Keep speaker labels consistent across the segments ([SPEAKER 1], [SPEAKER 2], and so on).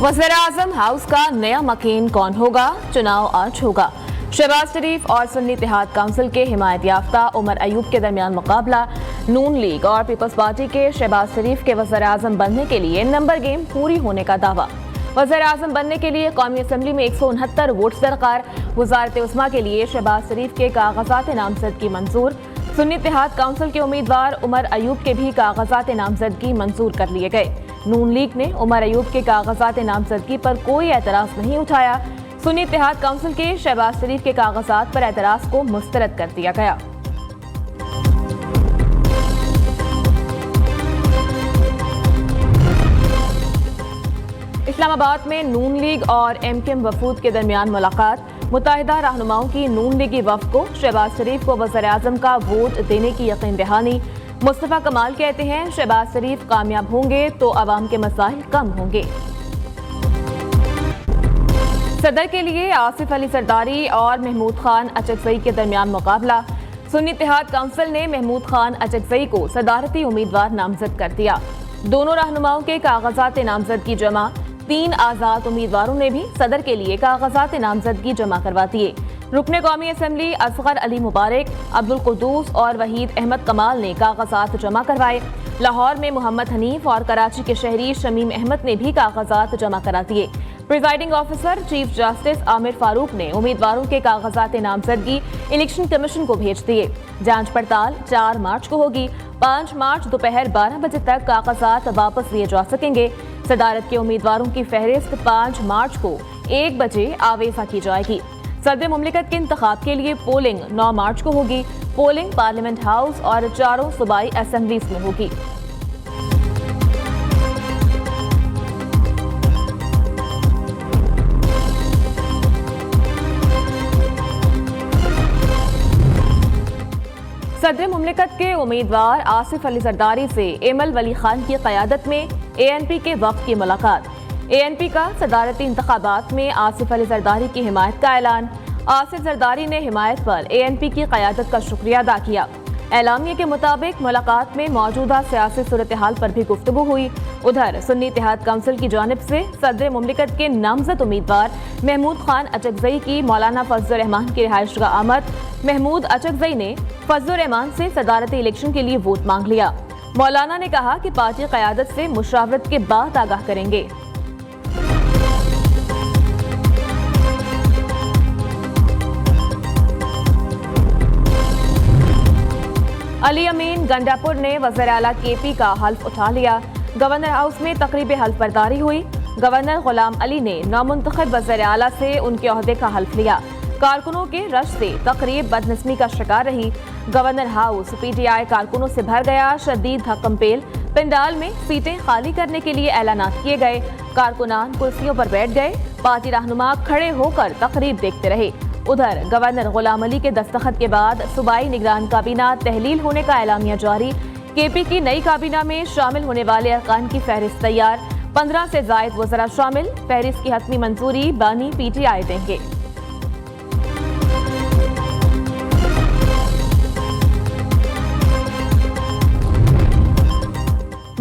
[SPEAKER 1] वज़ीर-ए-आज़म हाउस का नया मकीन कौन होगा? चुनाव आज होगा। शहबाज शरीफ और सुन्नी इत्तेहाद काउंसिल के हिमायत याफ्ता उमर अयूब के दरमियान मुकाबला। नून लीग और पीपल्स पार्टी के शहबाज शरीफ के वज़ीर-ए-आज़म बनने के लिए नंबर गेम पूरी होने का दावा। वज़ीर-ए-आज़म बनने के लिए कौमी असम्बली में 169 वोट्स दरकार। वज़ारत उस्मा के लिए शहबाज शरीफ के कागजात नामजदगी मंजूर। सुन्नी इत्तेहाद काउंसिल के उम्मीदवार उमर अयूब के भी कागजात नामजदगी मंजूर कर लिए गए। नून लीग ने उमर अयूब के कागजात नामजदगी पर कोई एतराज़ नहीं उठाया। सुन्नी इत्तेहाद काउंसिल के शहबाज शरीफ के कागजात पर एतराज़ को मुस्तरद कर दिया गया। इस्लामाबाद में नून लीग और एमकेएम वफूद के दरमियान मुलाकात। मुत्तहिदा रहनुमाओं की नून लीगी वफ़द को शहबाज शरीफ को वज़ीर-ए-आज़म का वोट देने की यकीन दहानी। मुस्तफा कमाल कहते हैं शहबाज शरीफ कामयाब होंगे तो अवाम के मसाइल कम होंगे। सदर के लिए आसिफ अली सरदारी और महमूद खान अचकज़ई के दरमियान मुकाबला। सुन्नी इत्तेहाद काउंसिल ने महमूद खान अचकज़ई को सदारती उम्मीदवार नामजद कर दिया। दोनों रहनुमाओं के कागजात नामजदगी जमा। 3 आज़ाद उम्मीदवारों ने भी सदर के लिए कागजात नामजदगी जमा करवा दिए। रुकने कौमी असम्बली असगर अली मुबारक, अब्दुल कुद्दूस और वहीद अहमद कमाल ने कागजात जमा करवाए। लाहौर में मोहम्मद हनीफ और कराची के शहरी शमीम अहमद ने भी कागजात जमा करा दिए। Presiding officer chief justice Aamir Farooq ने उम्मीदवारों के कागजात नामजदगी इलेक्शन कमीशन को भेज दिए। जांच पड़ताल 4 मार्च को होगी। 5 मार्च दोपहर 12 बजे तक कागजात वापस लिए जा सकेंगे। सदारत के उम्मीदवारों की फहरिस्त 5 मार्च को 1 बजे आवेजा की जाएगी। सदर मुमलिकत के इंतखाब के लिए पोलिंग 9 मार्च को होगी। पोलिंग पार्लियामेंट हाउस और 4 सूबाई असेंबलीज में होगी। सदर मुमलिकत के उम्मीदवार आसिफ अली जरदारी से एमल वली खान की क़यादत में एएनपी के वफ़द की मुलाकात। एएनपी का सदारती इंतखाबात में आसिफ अली जरदारी की हिमायत का ऐलान। आसिफ जरदारी ने हिमायत पर एएनपी की क़यादत का शुक्रिया अदा किया। एलामिया के मुताबिक मुलाकात में मौजूदा सियासी सूरत हाल पर भी गुफ्तगू हुई। उधर सुन्नी इत्तेहाद काउंसिल की जानिब से सदर मुमलिकत के नामजद उम्मीदवार महमूद खान अचकज़ई की मौलाना फजल रहमान की रिहाइशगाह आमद। महमूद अचकज़ई ने फजल रहमान से सदारती इलेक्शन के लिए वोट मांग लिया। मौलाना ने कहा कि पार्टी क़यादत से मुशावरत के बाद आगाह करेंगे। अली अमीन गंडापुर ने वज़ीर आला केपी का हल्फ उठा लिया। गवर्नर हाउस में तकरीब हल्फ बर्दारी हुई। गवर्नर गुलाम अली ने नामुंतखब वज़ीर आला से उनके ओहदे का हल्फ लिया। कारकुनों के रश से तकरीब बदनस्मी का शिकार रही। गवर्नर हाउस पीटीआई कारकुनों से भर गया। शदीद धक्कमपेल। पंडाल में सीटें खाली करने के लिए ऐलानात किए गए। कारकुनान कुर्सियों पर बैठ गए। पार्टी रहनुमा खड़े होकर तकरीब देखते रहे। उधर गवर्नर गुलाम अली के दस्तखत के बाद सूबाई निगरान काबीना तहलील होने का एलामिया जारी। केपी की नई काबीना में शामिल होने वाले अरकान की फहरिस्त तैयार। 15 से ज़ायद वज़रा शामिल। फहरिस्त की हतमी मंजूरी बानी पीटीआई देंगे।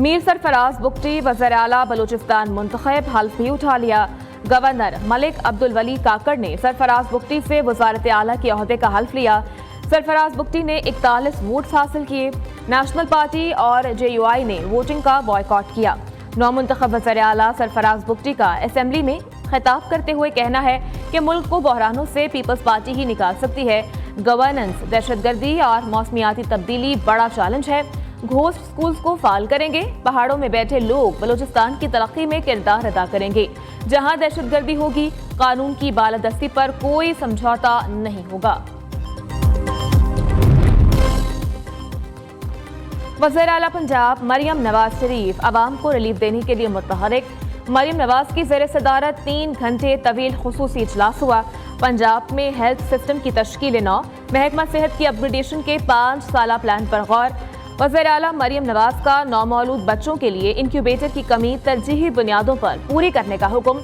[SPEAKER 1] मीर सरफराज बुगटी वज़ीर आला बलूचिस्तान मुंतखब, हल्फ भी उठा लिया। गवर्नर मलिक अब्दुल वली काकड़ ने सरफराज बुगटी से वज़ारत आला के ओहदे का हल्फ लिया। सरफराज बुगटी ने 41 वोट्स हासिल किए। नेशनल पार्टी और जेयूआई ने वोटिंग का बॉयकॉट किया। नौमुंतखब वज़ीर आला सरफराज बुगटी का असेंबली में खिताब करते हुए कहना है कि मुल्क को बहरानों से पीपल्स पार्टी ही निकाल सकती है। गवर्नेंस, दहशतगर्दी और मौसमियाती तब्दीली बड़ा चैलेंज है। घोस्ट स्कूल्स को फाल करेंगे। पहाड़ों में बैठे लोग बलूचिस्तान की तरक्की में किरदार अदा करेंगे। जहां दहशतगर्दी होगी, कानून की बालादस्ती पर कोई समझौता नहीं होगा। वज़ीर आला पंजाब मरियम नवाज शरीफ अवाम को रिलीफ देने के लिए मुतहरिक। मरियम नवाज की ज़ेर सदारत 3 घंटे तवील खुसूसी इजलास हुआ। पंजाब में हेल्थ सिस्टम की तश्कील नौ, महकमा सेहत की अपग्रेडेशन के 5 साला प्लान पर गौर। वज़ीर आला मरियम नवाज का नौमौलूद बच्चों के लिए इंक्यूबेटर की कमी तरजीही बुनियादों पर पूरी करने का हुक्म।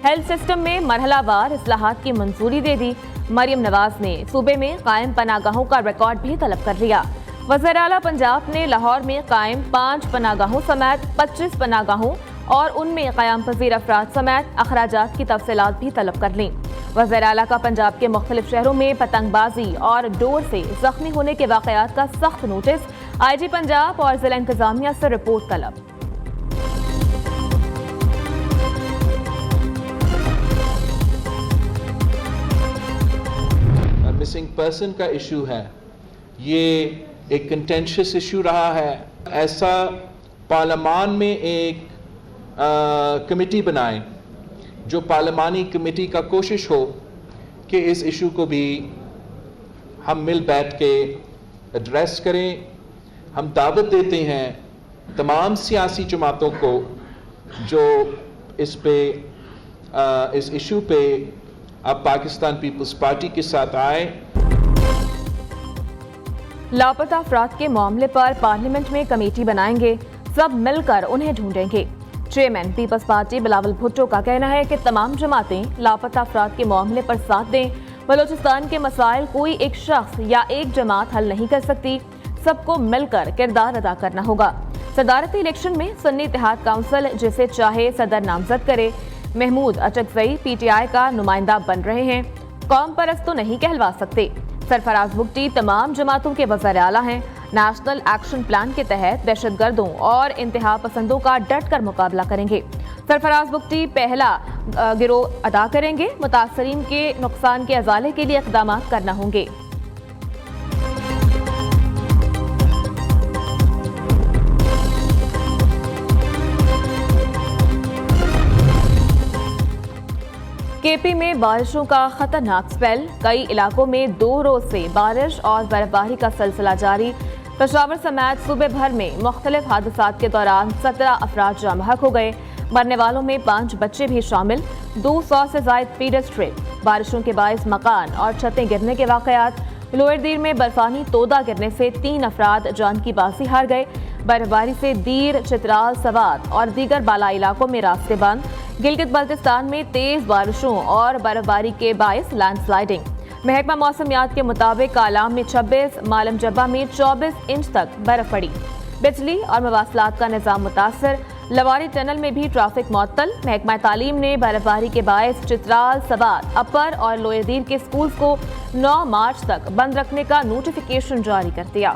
[SPEAKER 1] हेल्थ सिस्टम में मरहलावार इस्लाहात की मंजूरी दे दी। मरियम नवाज ने सूबे में कायम पनागाहों का रिकॉर्ड भी तलब कर लिया। वज़ीर आला पंजाब ने लाहौर में कायम 5 पनागाहों समेत 25 पनागाहों اور ان میں قیام پذیر افراد سمیت اخراجات کی تفصیلات بھی طلب کر لیں۔ وزیر اعلیٰ کا پنجاب کے مختلف شہروں میں پتنگ بازی اور ڈور سے زخمی ہونے کے واقعات کا سخت نوٹس، آئی جی پنجاب اور ضلع انتظامیہ سے رپورٹ طلب۔
[SPEAKER 2] مسنگ پرسن کا ایشو ہے، یہ ایک کنٹینشس ایشو رہا ہے۔ ایسا پارلیمان میں ایک کمیٹی بنائیں جو پارلیمانی کمیٹی کا کوشش ہو کہ اس ایشو کو بھی ہم مل بیٹھ کے ایڈریس کریں۔ ہم دعوت دیتے ہیں تمام سیاسی جماعتوں کو جو اس ایشو پہ اب پاکستان پیپلز پارٹی کے ساتھ آئے۔
[SPEAKER 1] لاپتہ افراد کے معاملے پر پارلیمنٹ میں کمیٹی بنائیں گے، سب مل کر انہیں ڈھونڈیں گے۔ چیئرمین پیپلز پارٹی بلاول بھٹو کا کہنا ہے کہ تمام جماعتیں لاپتہ افراد کے معاملے پر ساتھ دیں۔ بلوچستان کے مسائل کوئی ایک شخص یا ایک جماعت حل نہیں کر سکتی، سب کو مل کر کردار ادا کرنا ہوگا۔ صدارتی الیکشن میں سنی اتحاد کونسل جسے چاہے صدر نامزد کرے۔ محمود اچکزئی پی ٹی آئی کا نمائندہ بن رہے ہیں، قوم پرست تو نہیں کہلوا سکتے۔ سرفراز بگٹی تمام جماعتوں کے وزیر اعلیٰ ہیں، نیشنل ایکشن پلان کے تحت دہشت گردوں اور انتہا پسندوں کا ڈٹ کر مقابلہ کریں گے۔ سرفراز بگٹی پہلا گروہ ادا کریں گے، متاثرین کے نقصان کے ازالے کے لیے اقدامات کرنا ہوں گے۔ کے پی میں بارشوں کا خطرناک سپیل، کئی علاقوں میں 2 روز سے بارش اور برف باری کا سلسلہ جاری۔ پشاور سمیت صوبے بھر میں مختلف حادثات کے دوران 17 افراد جاں بحق ہو گئے، مرنے والوں میں 5 بچے بھی شامل، 200 سے زائد پیڈسٹرین۔ بارشوں کے باعث مکان اور چھتیں گرنے کے واقعات، لوئر دیر میں برفانی تودہ گرنے سے 3 افراد جان کی بازی ہار گئے۔ برف باری سے دیر، چترال، سوات اور دیگر بالائی علاقوں میں راستے بند۔ گلگت بلتستان میں تیز بارشوں اور برف باری کے باعث لینڈ سلائیڈنگ۔ محکمہ موسمیات کے مطابق کالام میں 26، مالم جبہ میں 24 انچ تک برف پڑی۔ بجلی اور مواصلات کا نظام متاثر، لواری ٹنل میں بھی ٹریفک معطل۔ محکمہ تعلیم نے برف باری کے باعث چترال، سوات، اپر اور لوئر دیر کے سکولز کو 9 مارچ تک بند رکھنے کا نوٹیفیکیشن جاری کر دیا۔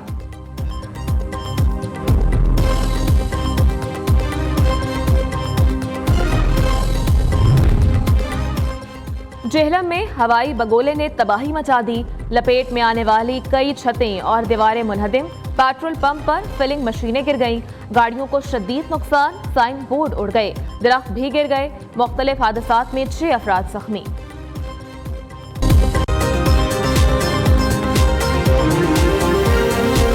[SPEAKER 1] جہلم میں ہوائی بگولے نے تباہی مچا دی، لپیٹ میں آنے والی کئی چھتیں اور دیواریں منہدم، پیٹرول پمپ پر فلنگ مشینیں گر گئیں، گاڑیوں کو شدید نقصان، سائن بورڈ اڑ گئے، درخت بھی گر گئے، مختلف حادثات میں 6 افراد زخمی۔